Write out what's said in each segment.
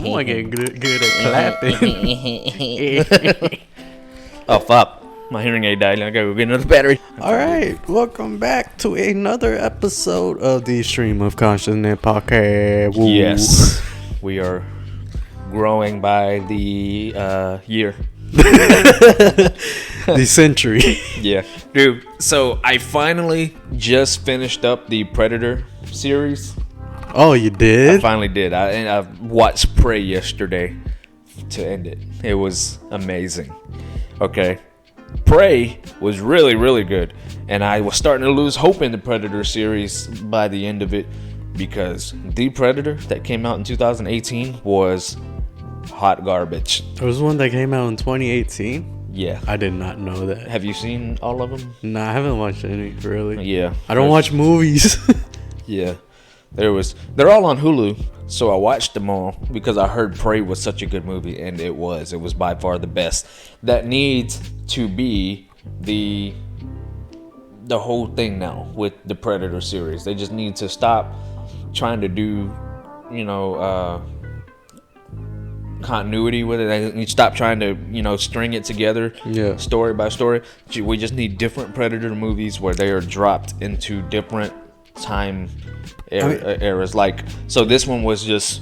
Someone getting good at clapping. Oh, fuck. My hearing aid died. I gotta go get another battery. Alright, welcome back to another episode of the Stream of Consciousness podcast. Woo. Yes. We are growing by the year. The century. Yeah. Dude, so I finally just finished up the Predator series. Oh, you I did? finally did. I watched Prey yesterday to end it. It was amazing. Okay. Prey was really, really good. And I was starting to lose hope in the Predator series by the end of it because the Predator that came out in 2018 was hot garbage. There was one that came out in 2018? Yeah. I did not know that. Have you seen all of them? Nah, I haven't watched any, really. Yeah. I don't watch movies. Yeah. They're all on Hulu, so I watched them all because I heard Prey was such a good movie, and it was. It was by far the best. That needs to be the whole thing now with the Predator series. They just need to stop trying to do, continuity with it. They need to stop trying to, string it together, story by story. We just need different Predator movies where they are dropped into different time eras. Like, so this one was just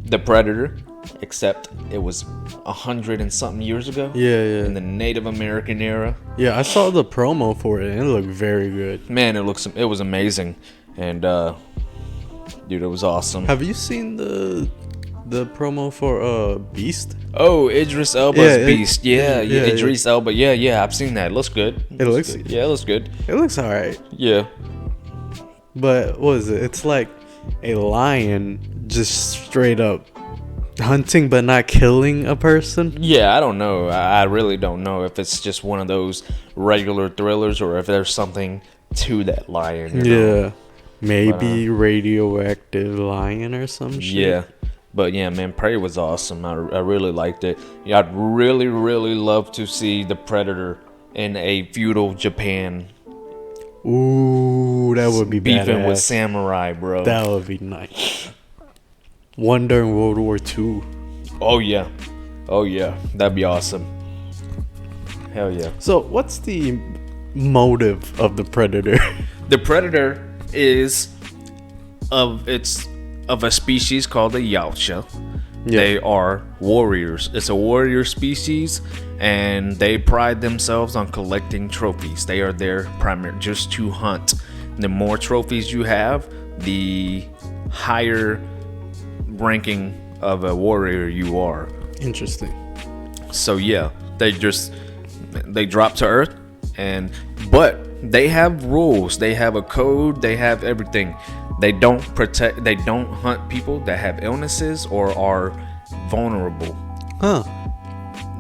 the Predator, except it was 100 and something years ago. Yeah. In the Native American era. Yeah, I saw the promo for it and it looked very good. Man, it was amazing. And dude, it was awesome. Have you seen the promo for Beast? Oh, Idris Elba's Beast. Yeah, Idris yeah. Elba. Yeah, I've seen that. It looks good. It looks good. Yeah, it looks good. It looks alright. Yeah. But what is it? It's like a lion just straight up hunting but not killing a person. Yeah, I don't know. I really don't know if it's just one of those regular thrillers or if there's something to that lion. You know? Maybe radioactive lion or some shit. Yeah. But yeah, man, Prey was awesome. I really liked it. Yeah, I'd really, really love to see the Predator in a feudal Japan. Ooh, that would be beefing badass. With samurai, bro. That would be nice. One during World War II. Oh yeah, that'd be awesome. Hell yeah. So, what's the motive of the Predator? The Predator is of a species called a Yautja. Yeah. They are warriors. It's a warrior species, and they pride themselves on collecting trophies. They are there primarily just to hunt. The more trophies you have, the higher ranking of a warrior you are. Interesting. So yeah, they drop to earth, but they have rules. They have a code. They have everything. They don't hunt people that have illnesses or are vulnerable. Huh.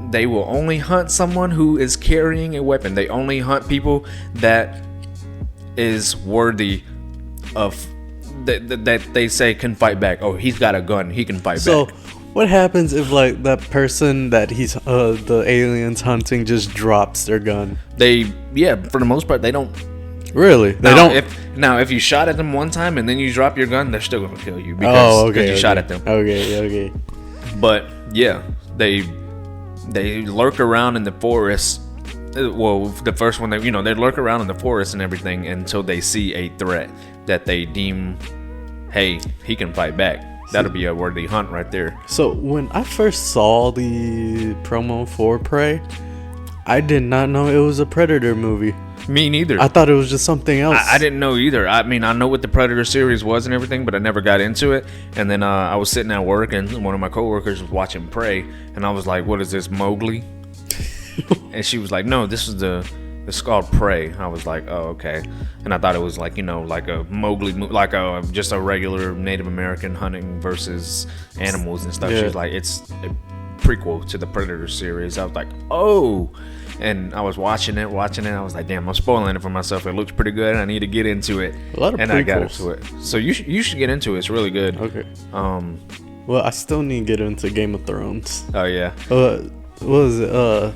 They will only hunt someone who is carrying a weapon. They only hunt people that is worthy of that they say can fight back. Oh, he's got a gun. He can fight back. So, what happens if like that person that he's the aliens hunting just drops their gun? For the most part, they don't. Really? They don't. If you shot at them one time and then you drop your gun, they're still gonna kill you because you shot at them. Okay. But yeah, they lurk around in the forest. Well, the first one, they lurk around in the forest and everything until they see a threat that they deem, hey, he can fight back. That'll be a worthy hunt right there. So when I first saw the promo for Prey, I did not know it was a Predator movie. Me neither. I thought it was just something else. I didn't know either. I mean, I know what the Predator series was and everything, but I never got into it. And then I was sitting at work, and one of my coworkers was watching Prey, and I was like, "What is this, Mowgli?" And she was like, "No, this is it's called Prey." I was like, "Oh, okay." And I thought it was like like a Mowgli, like just a regular Native American hunting versus animals and stuff. Yeah. She was like, "It's a prequel to the Predator series." I was like, "Oh." And I was watching it. I was like, damn, I'm spoiling it for myself. It looks pretty good. I need to get into it. A lot of and prequels. I got into it. So you should get into it. It's really good. Okay. Well, I still need to get into Game of Thrones. Oh, yeah. What was it?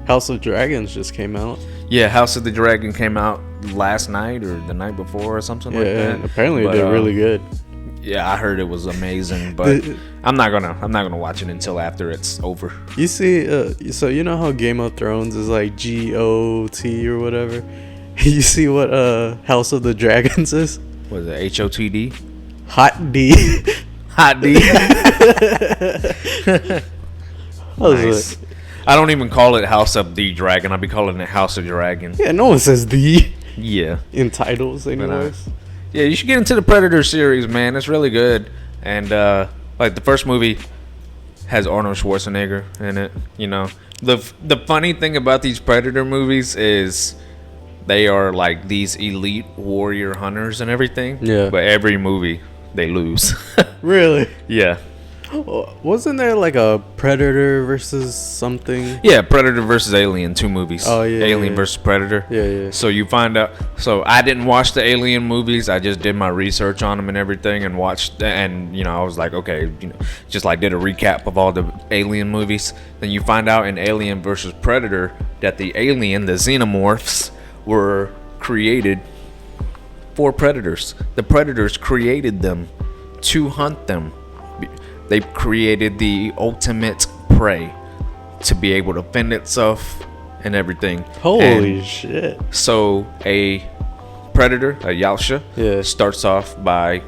House of Dragons just came out. Yeah, House of the Dragon came out last night or the night before or something like that. Yeah, apparently it did really good. Yeah, I heard it was amazing, but The- I'm not gonna watch it until after it's over. You see, so you know how Game of Thrones is like GOT or whatever. You see what House of the Dragons is? What is it? HOTD? Hot D. Hot D. Nice. I don't even call it House of the Dragon. I'll be calling it House of Dragon. Yeah, no one says the Yeah. in titles, anyways. Yeah, you should get into the Predator series, man. It's really good. And like the first movie has Arnold Schwarzenegger in it. You know, the funny thing about these Predator movies is they are like these elite warrior hunters and everything. Yeah. But every movie they lose. Really? Yeah. Wasn't there like a Predator versus something? Yeah, Predator versus Alien, 2 movies. Oh, yeah, Alien yeah. versus Predator. Yeah, yeah. So you find out. So I didn't watch the Alien movies. I just did my research on them and everything, and watched. And I was like, okay, just like did a recap of all the Alien movies. Then you find out in Alien versus Predator that the alien, the xenomorphs, were created for predators. The predators created them to hunt them. They created the ultimate prey to be able to fend itself and everything. Holy And shit. so a predator, a Yautja, Yeah. starts off by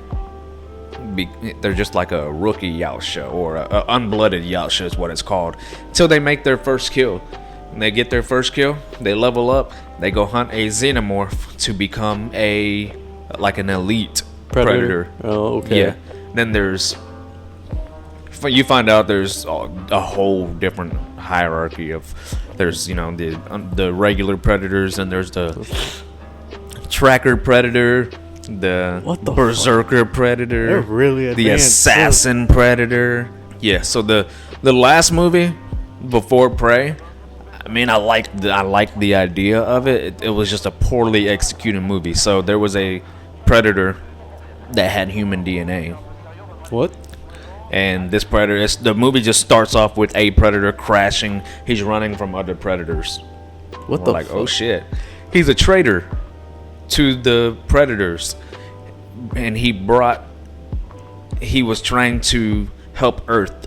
they're just like a rookie Yautja or a unblooded Yautja is what it's called, until they make their first kill. When they get their first kill, they level up, they go hunt a xenomorph to become an elite predator. Oh, okay. Yeah. Then you find out there's a whole different hierarchy of there's the regular predators, and there's the tracker predator, the What the berserker predator, They're really the advanced. assassin predator. Yeah, so the last movie before Prey, I mean, I liked the idea of it. It was just a poorly executed movie. So there was a predator that had human DNA. What? And this predator, the movie just starts off with a predator crashing. He's running from other predators. What We're the like, fuck? oh shit. He's a traitor to the predators. And he was trying to help Earth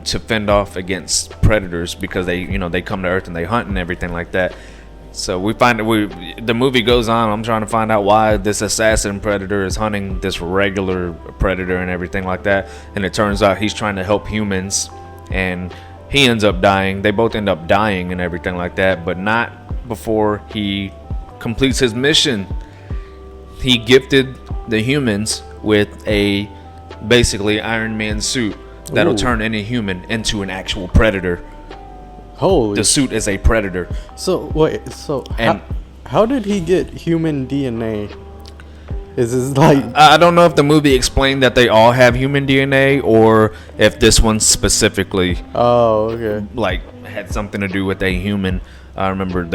to fend off against predators because they come to Earth and they hunt and everything like that. So the movie goes on. I'm trying to find out why this assassin predator is hunting this regular predator and everything like that. And it turns out he's trying to help humans, and he ends up dying. They both end up dying and everything like that, but not before he completes his mission. He gifted the humans with a basically Iron Man suit that'll Ooh. turn any human into an actual predator. Holy. The suit is a predator. So wait. So And- how did he get human DNA? Is this like? I don't know if the movie explained that they all have human DNA, or if this one specifically Oh, okay. like had something to do with a human. I remember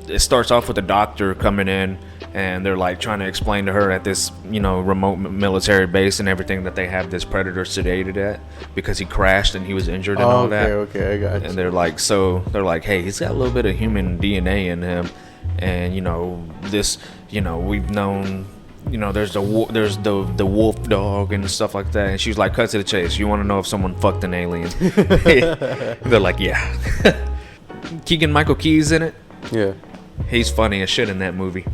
it starts off with a doctor coming in, and they're like trying to explain to her at this remote military base and everything that they have this predator sedated at because he crashed and he was injured and Oh, all okay, that. okay, I got you. And they're like, hey, he's got a little bit of human DNA in him, and we've known. There's the wolf dog and stuff like that. And she's like, cut to the chase. You want to know if someone fucked an alien? They're like, yeah. Keegan-Michael Key's in it. Yeah, He's funny as shit in that movie.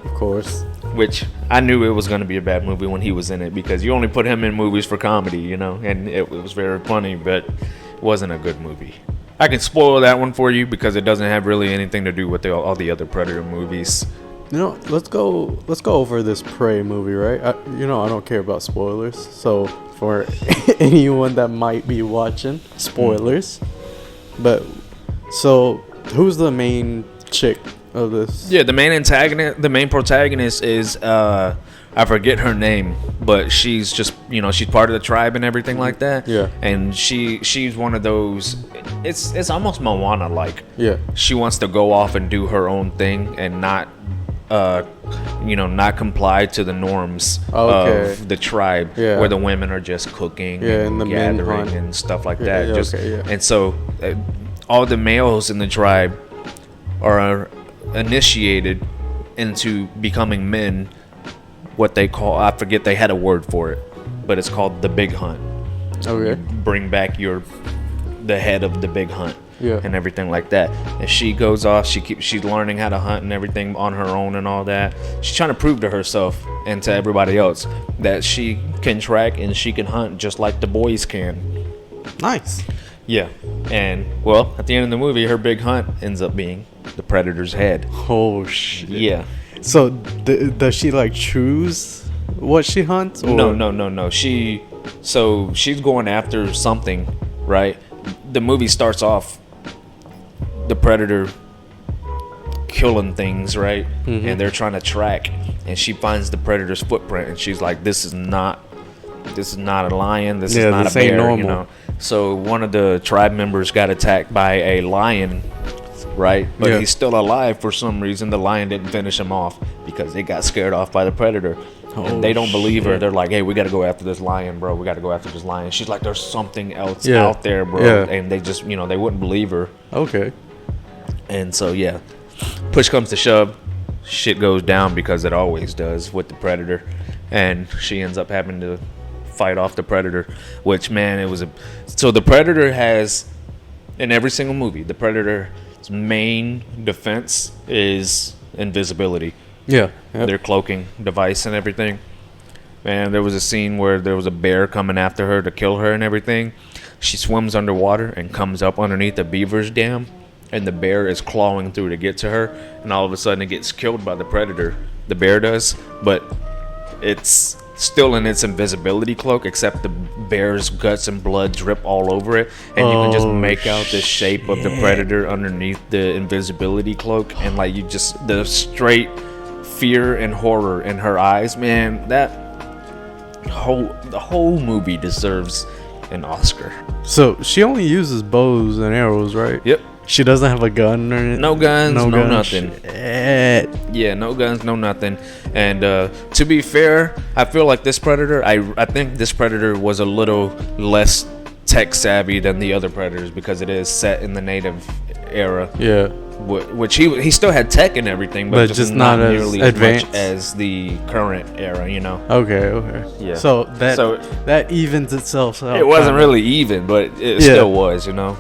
of course. Which I knew it was going to be a bad movie when he was in it, because you only put him in movies for comedy, and it was very funny, but it wasn't a good movie. I can spoil that one for you because it doesn't have really anything to do with all the other Predator movies. Let's go over this Prey movie, right? I don't care about spoilers. So for anyone that might be watching, spoilers. But so who's the main chick of this? Yeah, the main protagonist is I forget her name, but she's just she's part of the tribe and everything like that. Yeah. And she's one of those. It's almost Moana like. Yeah. She wants to go off and do her own thing and not comply to the norms Okay. of the tribe, Yeah. where the women are just cooking and the men gathering hunt. and stuff like Yeah, that. yeah, Just okay, yeah. and so all the males in the tribe are initiated into becoming men what they call, I forget, they had a word for it, but it's called the big hunt. Okay. Bring back the head of the big hunt. Yeah. And everything like that. And she goes off, she's learning how to hunt and everything on her own and all that. She's trying to prove to herself and to everybody else that she can track and she can hunt just like the boys can. Nice. Yeah. And well, at the end of the movie, her big hunt ends up being the predator's head. Oh shit. Yeah. So does she like choose what she hunts? Or? No. She's going after something, right? The movie starts off the predator killing things, right? Mm-hmm. And they're trying to track, and she finds the predator's footprint, and she's like, this is not a lion, this is not a bear, normal. you know. So one of the tribe members got attacked by a lion, right? But he's still alive for some reason. The lion didn't finish him off because it got scared off by the predator. And they don't believe her. They're like, hey, we got to go after this lion, bro. We got to go after this lion. She's like, there's something else out there, bro. Yeah. And they just, they wouldn't believe her. Okay. And so, yeah, push comes to shove. Shit goes down because it always does with the predator. And she ends up having to fight off the predator, which, man, so the predator has, in every single movie, the predator's main defense is invisibility. Yeah. Their cloaking device and everything. Man, there was a scene where there was a bear coming after her to kill her and everything. She swims underwater and comes up underneath the beaver's dam, and the bear is clawing through to get to her, and all of a sudden it gets killed by the predator. The bear does, but it's still in its invisibility cloak, except the bear's guts and blood drip all over it, and you can just make out the shape of the predator underneath the invisibility cloak, and like the straight fear and horror in her eyes. Man, the whole movie deserves an Oscar. So she only uses bows and arrows, right? Yep. She doesn't have a gun or anything? No guns, no nothing. Shit. Yeah, no guns, no nothing. And to be fair, I feel like this predator, I think this predator was a little less tech savvy than the other predators because it is set in the native era. Yeah. Which he still had tech and everything, but just not nearly as much as the current era, you know. Okay. Yeah. So that evens itself out. It wasn't really even, but it still was, you know.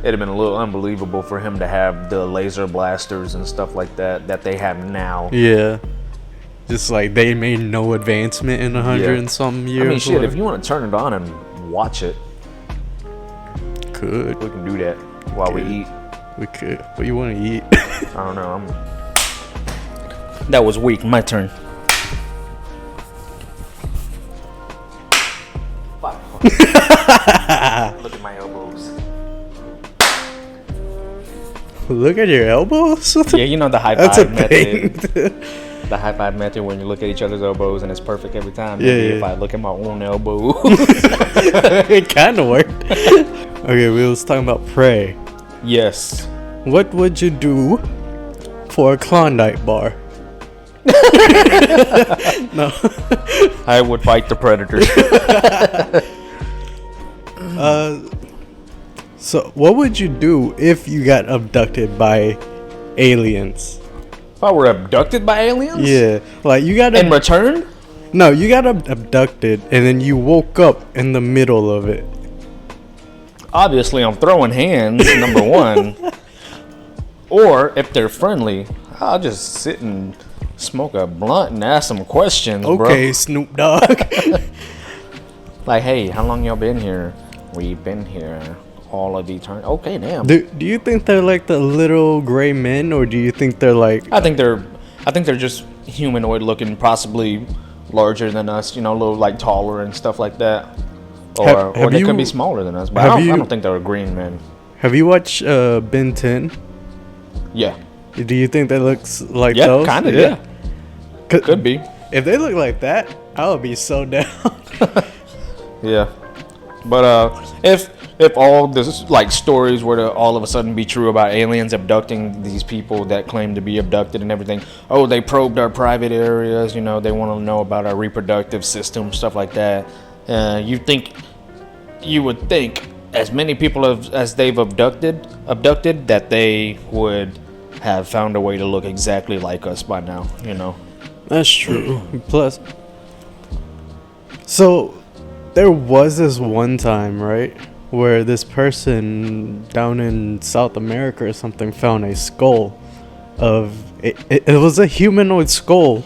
It'd have been a little unbelievable for him to have the laser blasters and stuff like that they have now. Yeah. Just like they made no advancement in 100 and some years. I mean, shit, if you want to turn it on and watch it, we can do that while we eat. We could. What you want to eat? I don't know. That was weak. My turn. Look at my elbows. Look at your elbows? Yeah, you know the high That's five a method. thing. The high five method when you look at each other's elbows and it's perfect every time. Yeah, Maybe if I look at my own elbow. It kind of worked. Okay, we was talking about prey. Yes. What would you do for a Klondike bar? No. I would fight the predator. So what would you do if you got abducted by aliens? If I were abducted by aliens? Yeah, like you got in return? No, you got abducted and then you woke up in the middle of it. Obviously, I'm throwing hands, number one. Or, if they're friendly, I'll just sit and smoke a blunt and ask some questions, bro. Okay, Snoop Dogg. Like, hey, how long y'all been here? We've been here all of eternity. Okay, damn. Do you think they're like the little gray men, or do you think they're like... I think they're just humanoid looking, possibly larger than us, you know, a little like taller and stuff like that. Or they could be smaller than us, but I don't think they're green men. Have you watched Ben 10? Yeah. Do you think that looks like those? Kind of, yeah. Could be. If they look like that, I would be so down. Yeah. But if all this like stories were to all of a sudden be true about aliens abducting these people that claim to be abducted and everything, they probed our private areas, you know, they want to know about our reproductive system, stuff like that. You would think as many people as they've abducted that they would have found a way to look exactly like us by now, you know. That's true. Plus, so there was this one time, right, where this person down in South America or something found a skull of it was a humanoid skull.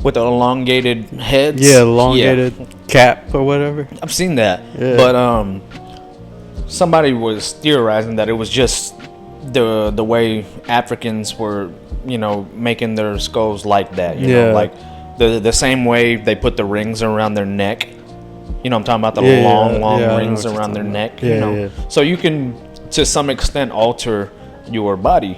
With the elongated heads. Yeah, elongated cap or whatever. I've seen that. Yeah. But somebody was theorizing that it was just the way Africans were, making their skulls like that. You know, like the same way they put the rings around their neck. You know, I'm talking about the long rings around their neck. So you can, to some extent, alter your body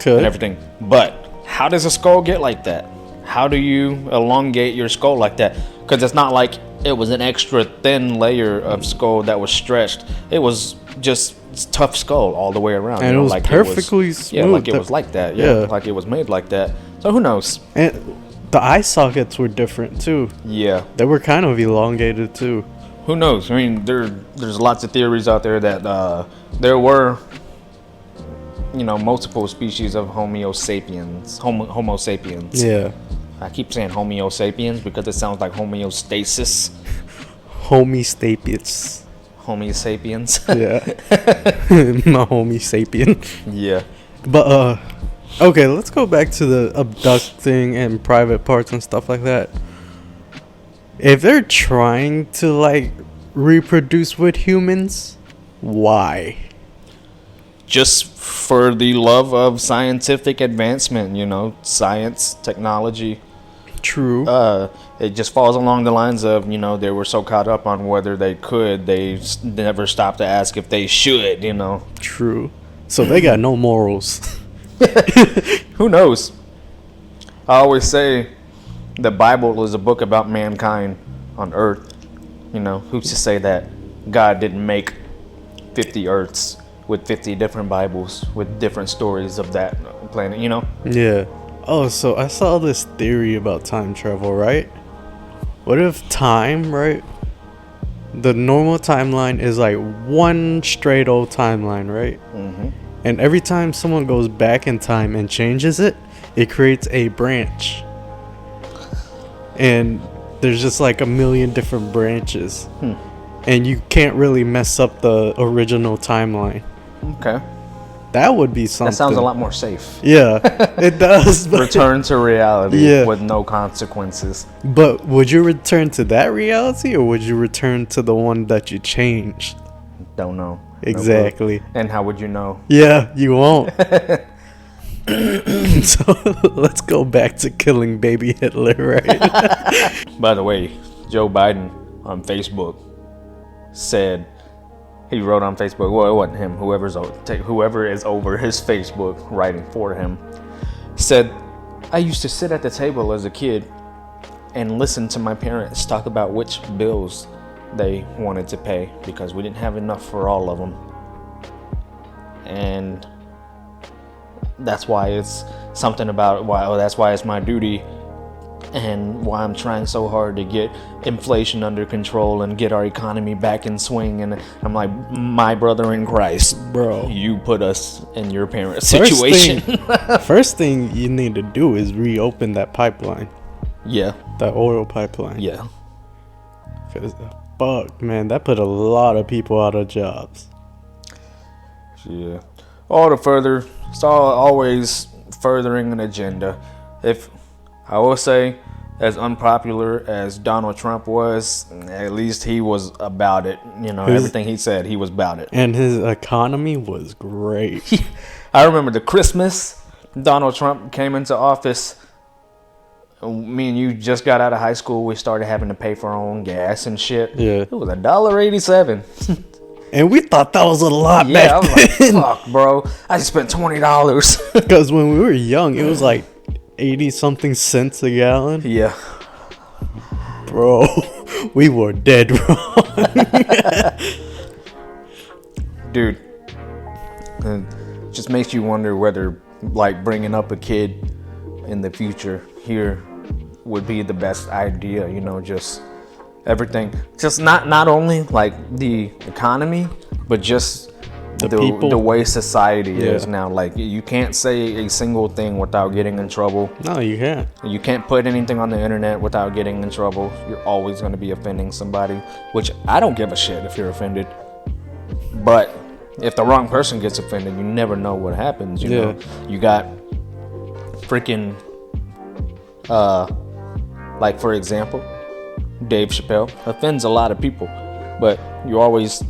and everything. But how does a skull get like that? How do you elongate your skull like that? Because it's not like it was an extra thin layer of skull that was stretched. It was just tough skull all the way around. And it was like perfectly smooth. Yeah, like it was like that. Yeah, like it was made like that. So who knows? And the eye sockets were different too. Yeah. They were kind of elongated too. Who knows? I mean, there's lots of theories out there that there were, multiple species of Homo sapiens. Homo sapiens. Yeah. I keep saying Homo sapiens because it sounds like homeostasis. Homo sapiens. Homo sapiens. Yeah. My homie sapien. Yeah. But okay, let's go back to the abducting and private parts and stuff like that. If they're trying to like reproduce with humans, why? Just for the love of scientific advancement, science, technology. True. It just falls along the lines of, they were so caught up on whether they could, they never stopped to ask if they should, True. So they got no morals. Who knows? I always say the Bible is a book about mankind on earth. Who's to say that God didn't make 50 earths with 50 different Bibles with different stories of that planet, Yeah. Oh, so I saw this theory about time travel, right? What if time, right? The normal timeline is like one straight old timeline, right? Mm-hmm. And every time someone goes back in time and changes it, it creates a branch. And there's just like a million different branches. And you can't really mess up the original timeline. Okay. That would be something. That sounds a lot more safe. Yeah, it does. Return to reality with no consequences. But would you return to that reality or would you return to the one that you changed? Don't know. Exactly. No. And how would you know? Yeah, you won't. So let's go back to killing baby Hitler, right? By the way, Joe Biden on Facebook said, he wrote on Facebook, well, it wasn't him, whoever is over his Facebook writing for him, said, I used to sit at the table as a kid and listen to my parents talk about which bills they wanted to pay because we didn't have enough for all of them. And that's why it's something about that's why it's my duty and why I'm trying so hard to get inflation under control and get our economy back in swing. And I'm like, my brother in Christ, bro, you put us in your parents' situation. First thing you need to do is reopen that pipeline. Yeah. That oil pipeline. Yeah. Because, fuck, man, that put a lot of people out of jobs. Yeah. It's always furthering an agenda. If I will say, as unpopular as Donald Trump was, at least he was about it. Everything he said, he was about it. And his economy was great. I remember the Christmas Donald Trump came into office. Me and you just got out of high school. We started having to pay for our own gas and shit. Yeah. It was $1.87. And we thought that was a lot back I was like, fuck, bro. I just spent $20. Because when we were young, it was like 80-something cents a gallon. Yeah. Bro, we were dead wrong. Dude, it just makes you wonder whether, like, bringing up a kid in the future here would be the best idea, just everything. Just not only, like, the economy, but just the way society is now. Like, you can't say a single thing without getting in trouble. No, you can't. You can't put anything on the internet without getting in trouble. You're always going to be offending somebody, which I don't give a shit if you're offended. But if the wrong person gets offended, you never know what happens. You know, you got freaking, like, for example, Dave Chappelle offends a lot of people, but you always,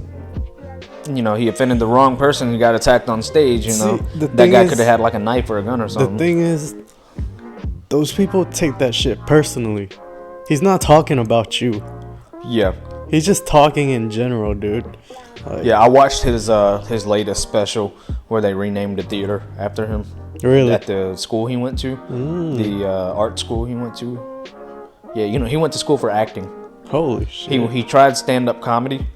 you know, he offended the wrong person. He got attacked on stage. You know, that guy could have had like a knife or a gun or something. The thing is, those people take that shit personally. He's not talking about you. Yeah, he's just talking in general, dude. Yeah, I watched his latest special where they renamed the theater after him. Really? At the school he went to, the art school he went to. Yeah, you know, he went to school for acting. Holy shit. He tried stand-up comedy,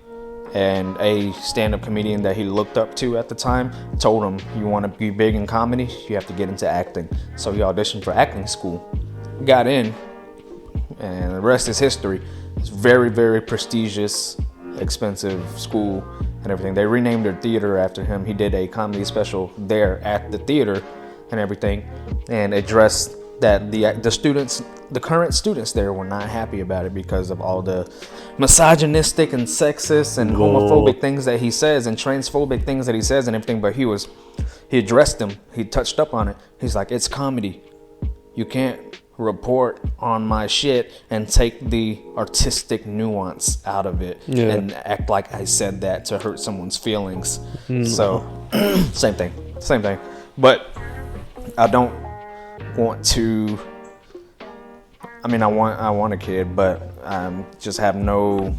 and a stand-up comedian that he looked up to at the time told him, you want to be big in comedy, you have to get into acting. So he auditioned for acting school, got in, and the rest is history. It's very, very prestigious, expensive school and everything. They renamed their theater after him. He did a comedy special there at the theater and everything, and addressed that the current students there were not happy about it because of all the misogynistic and sexist and homophobic things that he says and transphobic things that he says and everything. But he addressed them. He touched up on it. He's like, it's comedy. You can't report on my shit and take the artistic nuance out of it and act like I said that to hurt someone's feelings. So same thing. But I don't want to, I mean, I want a kid, but I just have no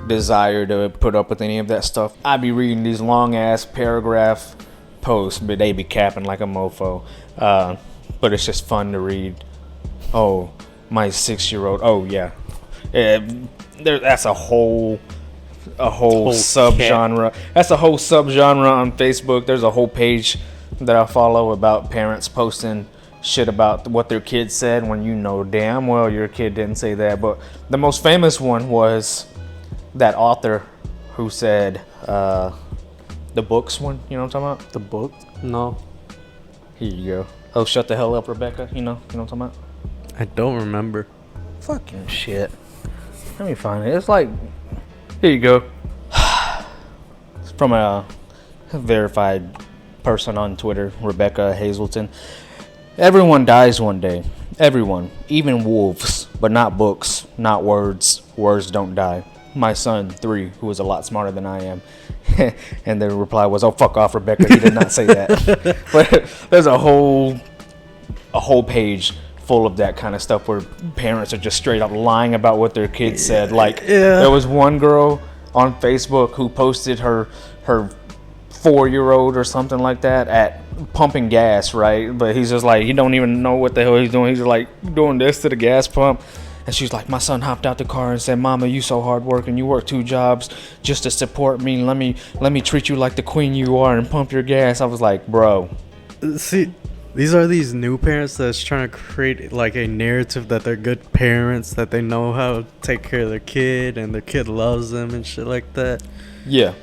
desire to put up with any of that stuff. I be reading these long ass paragraph posts, but they be capping like a mofo. But it's just fun to read. Oh, my 6-year-old. Oh yeah, that's a whole subgenre. That's a whole subgenre on Facebook. There's a whole page that I follow about parents posting shit about what their kids said when you know damn well your kid didn't say that. But the most famous one was that author who said the books one. You know what I'm talking about? The book? No. Here you go. Oh, shut the hell up, Rebecca. You know what I'm talking about? I don't remember. Fucking shit. Let me find it. It's like, here you go. It's from a verified person on Twitter, Rebecca Hazelton. Everyone dies one day. Everyone, even wolves, but not books, not words. Words don't die. My son, 3, who is a lot smarter than I am. And the reply was, "Oh, fuck off, Rebecca. He did not say that." But there's a whole page full of that kind of stuff where parents are just straight up lying about what their kids said. Like, there was one girl on Facebook who posted her 4-year-old or something like that at pumping gas, right? But he's just like, he don't even know what the hell he's doing. He's just like doing this to the gas pump. And she's like, my son hopped out the car and said, "Mama, you so hard working. You work 2 jobs just to support me. Let me treat you like the queen you are and pump your gas." I was like, bro. See, these are these new parents that's trying to create like a narrative that they're good parents, that they know how to take care of their kid and their kid loves them and shit like that. Yeah.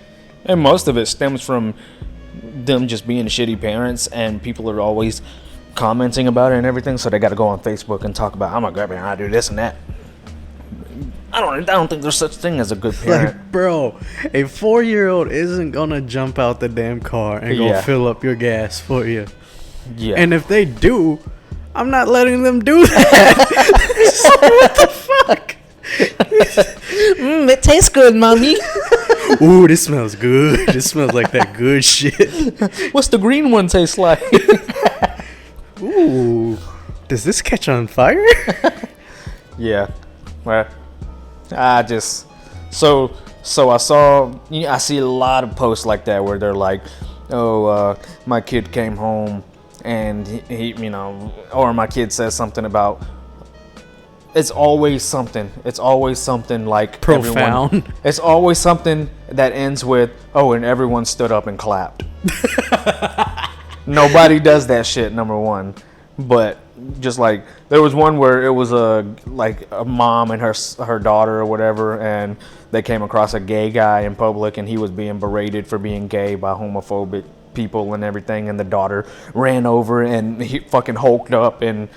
And most of it stems from them just being shitty parents, and people are always commenting about it and everything, so they got to go on Facebook and talk about, "I'm a good parent, I do this and that." I don't think there's such thing as a good parent. Like, bro, a 4-year-old isn't gonna jump out the damn car and go fill up your gas for you. Yeah. And if they do, I'm not letting them do that. What the fuck? It tastes good, mommy. Ooh, this smells good. This smells like that good shit. What's the green one taste like? Ooh, does this catch on fire? Yeah. Well, I just so I see a lot of posts like that where they're like, "Oh, my kid came home and he you know," or my kid says something about. It's always something like profound. Everyone, it's always something that ends with, "Oh, and everyone stood up and clapped." Nobody does that shit, number one. But just like there was one where it was a mom and her daughter or whatever, and they came across a gay guy in public, and he was being berated for being gay by homophobic people and everything, and the daughter ran over and he fucking hulked up and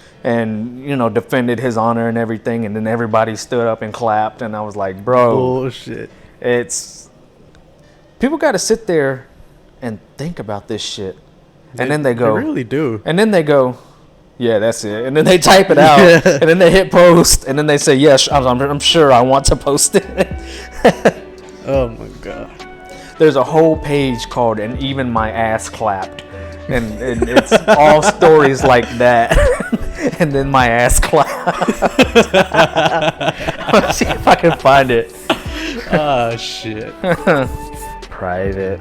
defended his honor and everything, and then everybody stood up and clapped, and I was like, bro, bullshit. it's people got to sit there and think about this shit, and then they go, they really do, and then they go, yeah, that's it, and then they type it out, and then they hit post, and then they say, yes, I'm sure I want to post it. Oh my god. There's a whole page called "And Even My Ass Clapped," and it's all stories like that. And then my ass clapped. Let's see if I can find it. Oh shit. Private.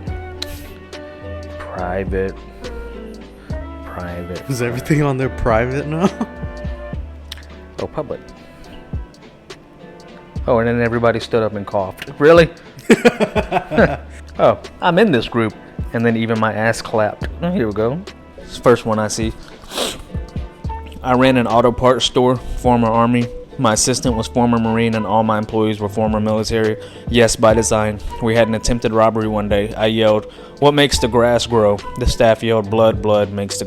Is everything on there private now? Oh, public. Oh, and then everybody stood up and coughed. Really? Oh, I'm in this group. And then even my ass clapped. Oh, here we go. This first one I see. I ran an auto parts store, former Army. My assistant was former Marine, and all my employees were former military. Yes, by design. We had an attempted robbery one day. I yelled, "What makes the grass grow?" The staff yelled, blood makes the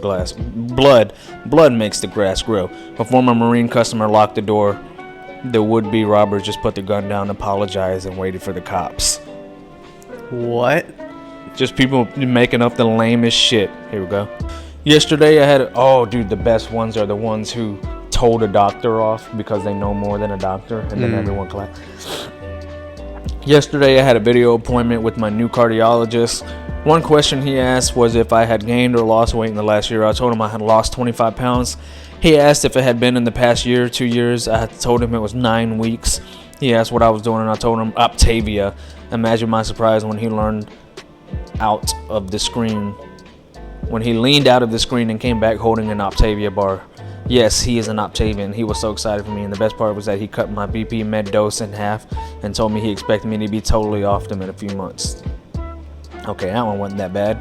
blood makes the grass grow." A former Marine customer locked the door. The would-be robbers just put the gun down, apologized, and waited for the cops. What? Just people making up the lamest shit. Here we go. Yesterday I had, oh dude, the best ones are the ones who told a doctor off because they know more than a doctor, and then everyone clapped. Yesterday I had a video appointment with my new cardiologist. One question he asked was if I had gained or lost weight in the last year. I told him I had lost 25 pounds. He asked if it had been in the past year, 2 years. I had told him it was 9 weeks. He asked what I was doing, and I told him Optavia. Imagine my surprise when he leaned out of the screen and came back holding an Optavia bar. Yes, he is an Optavian. He was so excited for me, and the best part was that he cut my BP med dose in half and told me he expected me to be totally off them in a few months. Okay, that one wasn't that bad.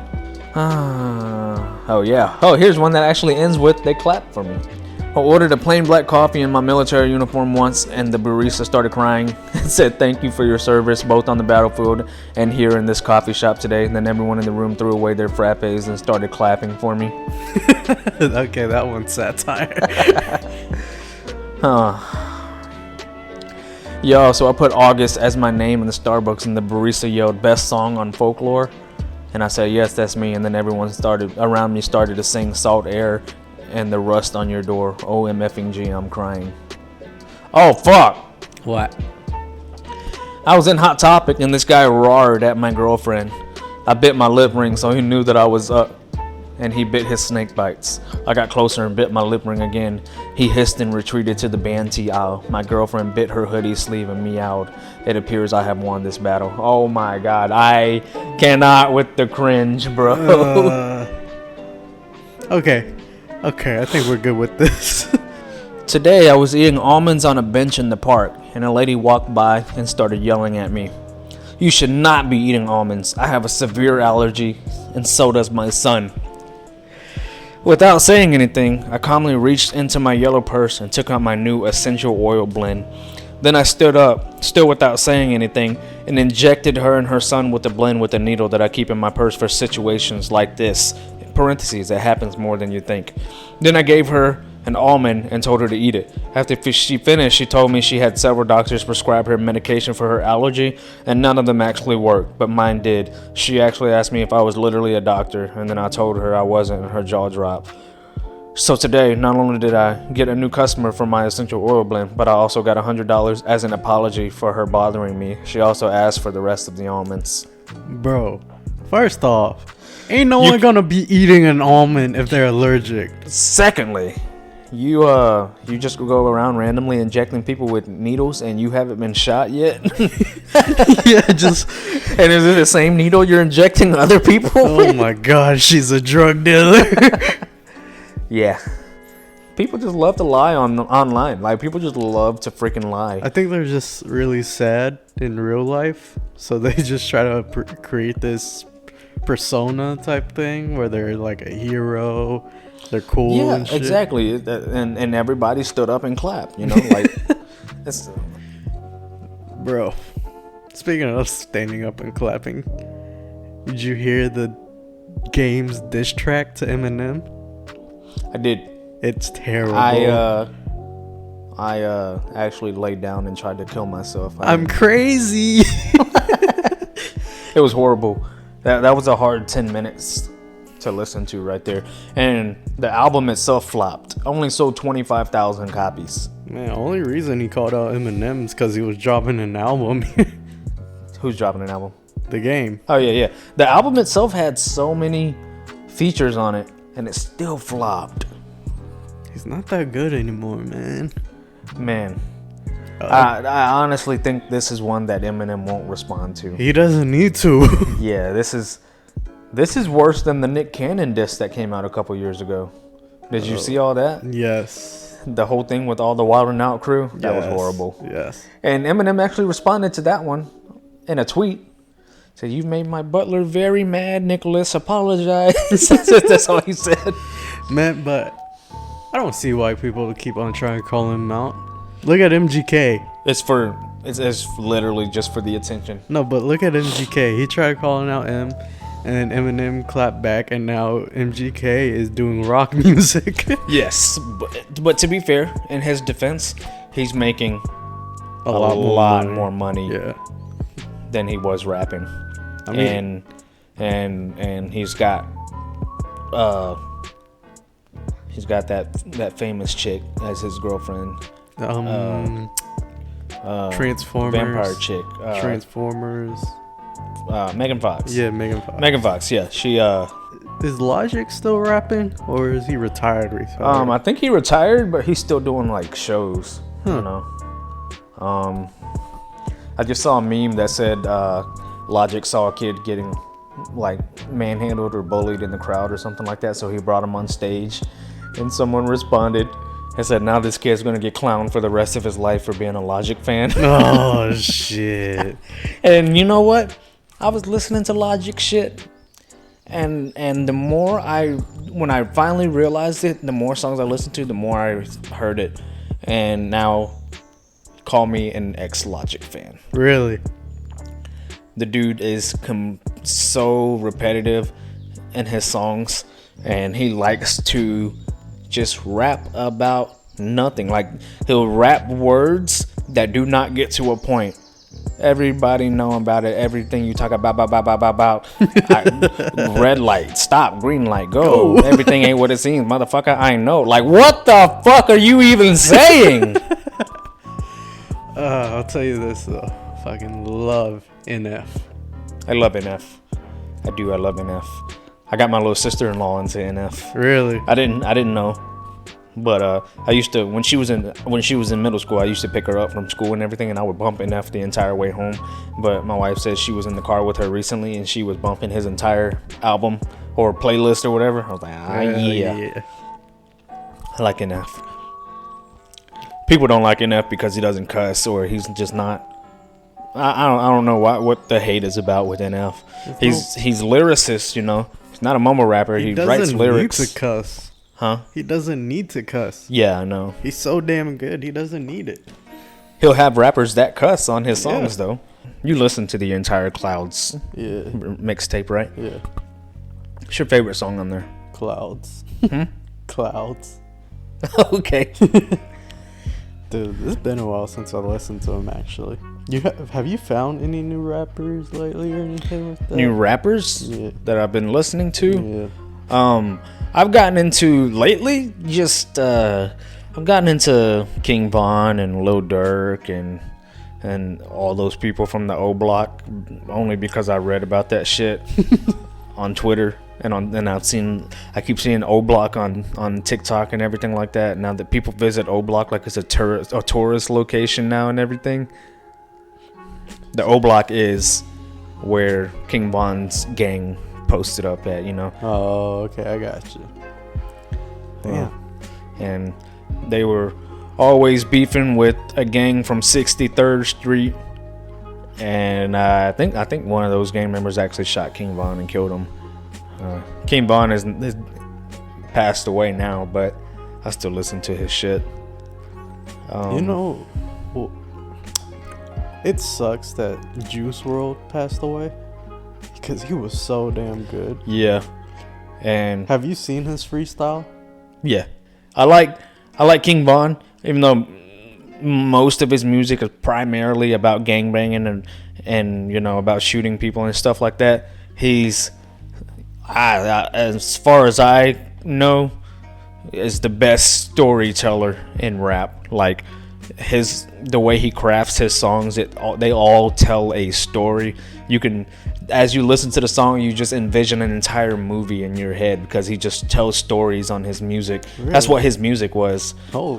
Oh yeah. Oh, here's one that actually ends with they clapped for me. I ordered a plain black coffee in my military uniform once, and the barista started crying and said thank you for your service both on the battlefield and here in this coffee shop today. And then everyone in the room threw away their frappes and started clapping for me. Okay, that one's satire. Yo, so I put August as my name in the Starbucks, and the barista yelled best song on folklore, and I said yes, that's me. And then everyone around me started to sing Salt Air and the Rust on Your Door. OMFing I'm crying. Oh fuck. What? I was in Hot Topic and this guy roared at my girlfriend. I bit my lip ring so he knew that I was up, and he bit his snake bites. I got closer and bit my lip ring again. He hissed and retreated to the band-tee aisle. My girlfriend bit her hoodie sleeve and meowed. It appears I have won this battle. Oh my god, I cannot with the cringe, bro. Okay, I think we're good with this. Today I was eating almonds on a bench in the park, and a lady walked by and started yelling at me. You should not be eating almonds. I have a severe allergy, and so does my son. Without saying anything, I calmly reached into my yellow purse and took out my new essential oil blend. Then I stood up, still without saying anything, and injected her and her son with the blend with a needle that I keep in my purse for situations like this. In parentheses, it happens more than you think. Then I gave her an almond and told her to eat it. After she finished, she told me she had several doctors prescribe her medication for her allergy, and none of them actually worked, but mine did. She actually asked me if I was literally a doctor, and then I told her I wasn't, and her jaw dropped. So today, not only did I get a new customer for my essential oil blend, but I also got $100 as an apology for her bothering me. She also asked for the rest of the almonds. Bro, first off, ain't no one gonna be eating an almond if they're allergic. Secondly, you just go around randomly injecting people with needles and you haven't been shot yet? Yeah, just... And is it the same needle you're injecting other people with? Oh my god, she's a drug dealer. Yeah. People just love to lie online. Like, people just love to freaking lie. I think they're just really sad in real life, so they just try to create this persona type thing where they're like a hero, they're cool. Yeah, and shit. exactly. And everybody stood up and clapped. You know, like it's. Bro, speaking of standing up and clapping, did you hear the Game's diss track to Eminem? I did. It's terrible. I actually laid down and tried to kill myself. I'm crazy. It was horrible. That was a hard 10 minutes to listen to right there. And the album itself flopped. Only sold 25,000 copies. Man, only reason he called out Eminem is because he was dropping an album. Who's dropping an album? The Game. Oh, yeah. The album itself had so many features on it, and it still flopped. He's not that good anymore, man. Man. I honestly think this is one that Eminem won't respond to. He doesn't need to. Yeah, this is worse than the Nick Cannon diss that came out a couple years ago. Did you see all that? Yes. The whole thing with all the Wild 'N Out crew? That was horrible. Yes. And Eminem actually responded to that one in a tweet. Said, "You've made my butler very mad, Nicholas. Apologize." That's all he said. Man, but I don't see why people keep on trying to call him out. Look at MGK. It's literally just for the attention. No, but look at MGK. He tried calling out M, and then Eminem clapped back, and now MGK is doing rock music. Yes, but to be fair, in his defense, he's making a lot more money than he was rapping. I mean, and he's got that famous chick as his girlfriend. Transformers. Vampire chick. Transformers. Megan Fox. Yeah, Megan Fox. Megan Fox. Yeah, she. Is Logic still rapping, or is he retired? I think he retired, but he's still doing like shows. You know. I just saw a meme that said Logic saw a kid getting like manhandled or bullied in the crowd or something like that, so he brought him on stage, and someone responded and said, "Now this kid's gonna get clowned for the rest of his life for being a Logic fan." Oh shit! And you know what? I was listening to Logic shit, and the more when I finally realized it, the more songs I listened to, the more I heard it, and now call me an ex-Logic fan. Really? The dude is so repetitive in his songs, and he likes to just rap about nothing. Like, he'll rap words that do not get to a point. Everybody know about it. Everything you talk about. Red light, stop. Green light, go. Everything ain't what it seems, motherfucker. I know. Like, what the fuck are you even saying? I'll tell you this though. Fucking love NF. I love NF. I do. I love NF. I got my little sister-in-law into NF. Really? I didn't know. But I used to, when she was in middle school, I used to pick her up from school and everything, and I would bump NF the entire way home. But my wife said she was in the car with her recently, and she was bumping his entire album or playlist or whatever. I was like, yeah. I like NF. People don't like NF because he doesn't cuss, or he's just not. I don't know what the hate is about with NF. He's lyricist, you know. He's not a mumble rapper. He writes lyrics. He doesn't need to cuss. Huh? He doesn't need to cuss. Yeah, I know. He's so damn good. He doesn't need it. He'll have rappers that cuss on his songs, though. You listen to the entire Clouds mixtape, right? Yeah. What's your favorite song on there? Clouds. Clouds. Okay. Dude, it's been a while since I listened to him, actually. Have you found any new rappers lately or anything like that? New rappers that I've been listening to? Yeah. I've gotten into lately, I've gotten into King Von and Lil Durk and all those people from the O Block, only because I read about that shit on Twitter and I keep seeing O Block on TikTok and everything like that. Now that people visit O Block like it's a tourist location now and everything. The O Block is where King Von's gang posted up at, you know. Oh, okay, I got you. Damn. And they were always beefing with a gang from 63rd Street And I think one of those gang members actually shot King Von and killed him. King Von is passed away now, but I still listen to his shit. Well, it sucks that Juice WRLD passed away because he was so damn good. Yeah. And have you seen his freestyle? Yeah, I like King Von, even though most of his music is primarily about gangbanging and about shooting people and stuff like that. He's, as far as I know, is the best storyteller in rap. Like the way he crafts his songs, they all tell a story. You can, as you listen to the song, you just envision an entire movie in your head because he just tells stories on his music. Really? That's what his music was. I'll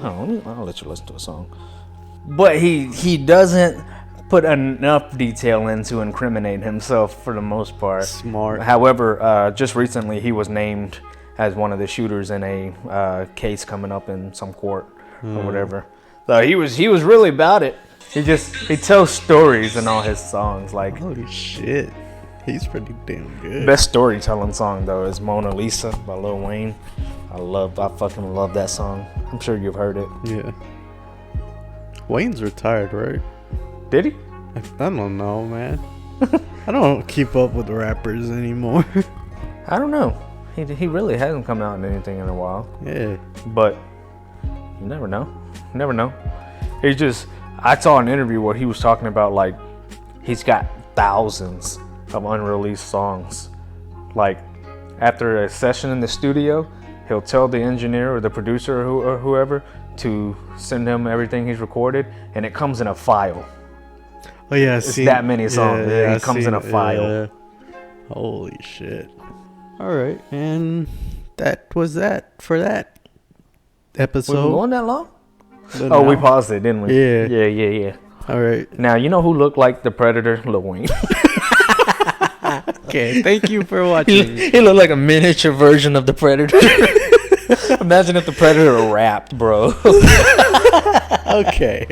let you listen to a song. But he doesn't put enough detail in to incriminate himself for the most part. Smart. However, just recently he was named as one of the shooters in a case coming up in some court or whatever. So he was really about it. He tells stories in all his songs. Like, holy shit, he's pretty damn good. Best storytelling song though is Mona Lisa by Lil Wayne. I fucking love that song. I'm sure you've heard it. Yeah. Wayne's retired, right? Did he? I don't know, man. I don't keep up with rappers anymore. I don't know. He really hasn't come out in anything in a while. Yeah. But you never know. You never know. I saw an interview where he was talking about like he's got thousands of unreleased songs. Like after a session in the studio, he'll tell the engineer or the producer or whoever to send him everything he's recorded, and it comes in a file. Oh yeah, it's that many songs. Yeah, it comes in a file. Yeah. Holy shit! All right, and that was that for that episode. Was it going that long? We paused it, didn't we? Yeah. Yeah. All right. Now, you know who looked like the Predator? Lil Wayne. Okay, thank you for watching. He looked like a miniature version of the Predator. Imagine if the Predator rapped, bro. Okay.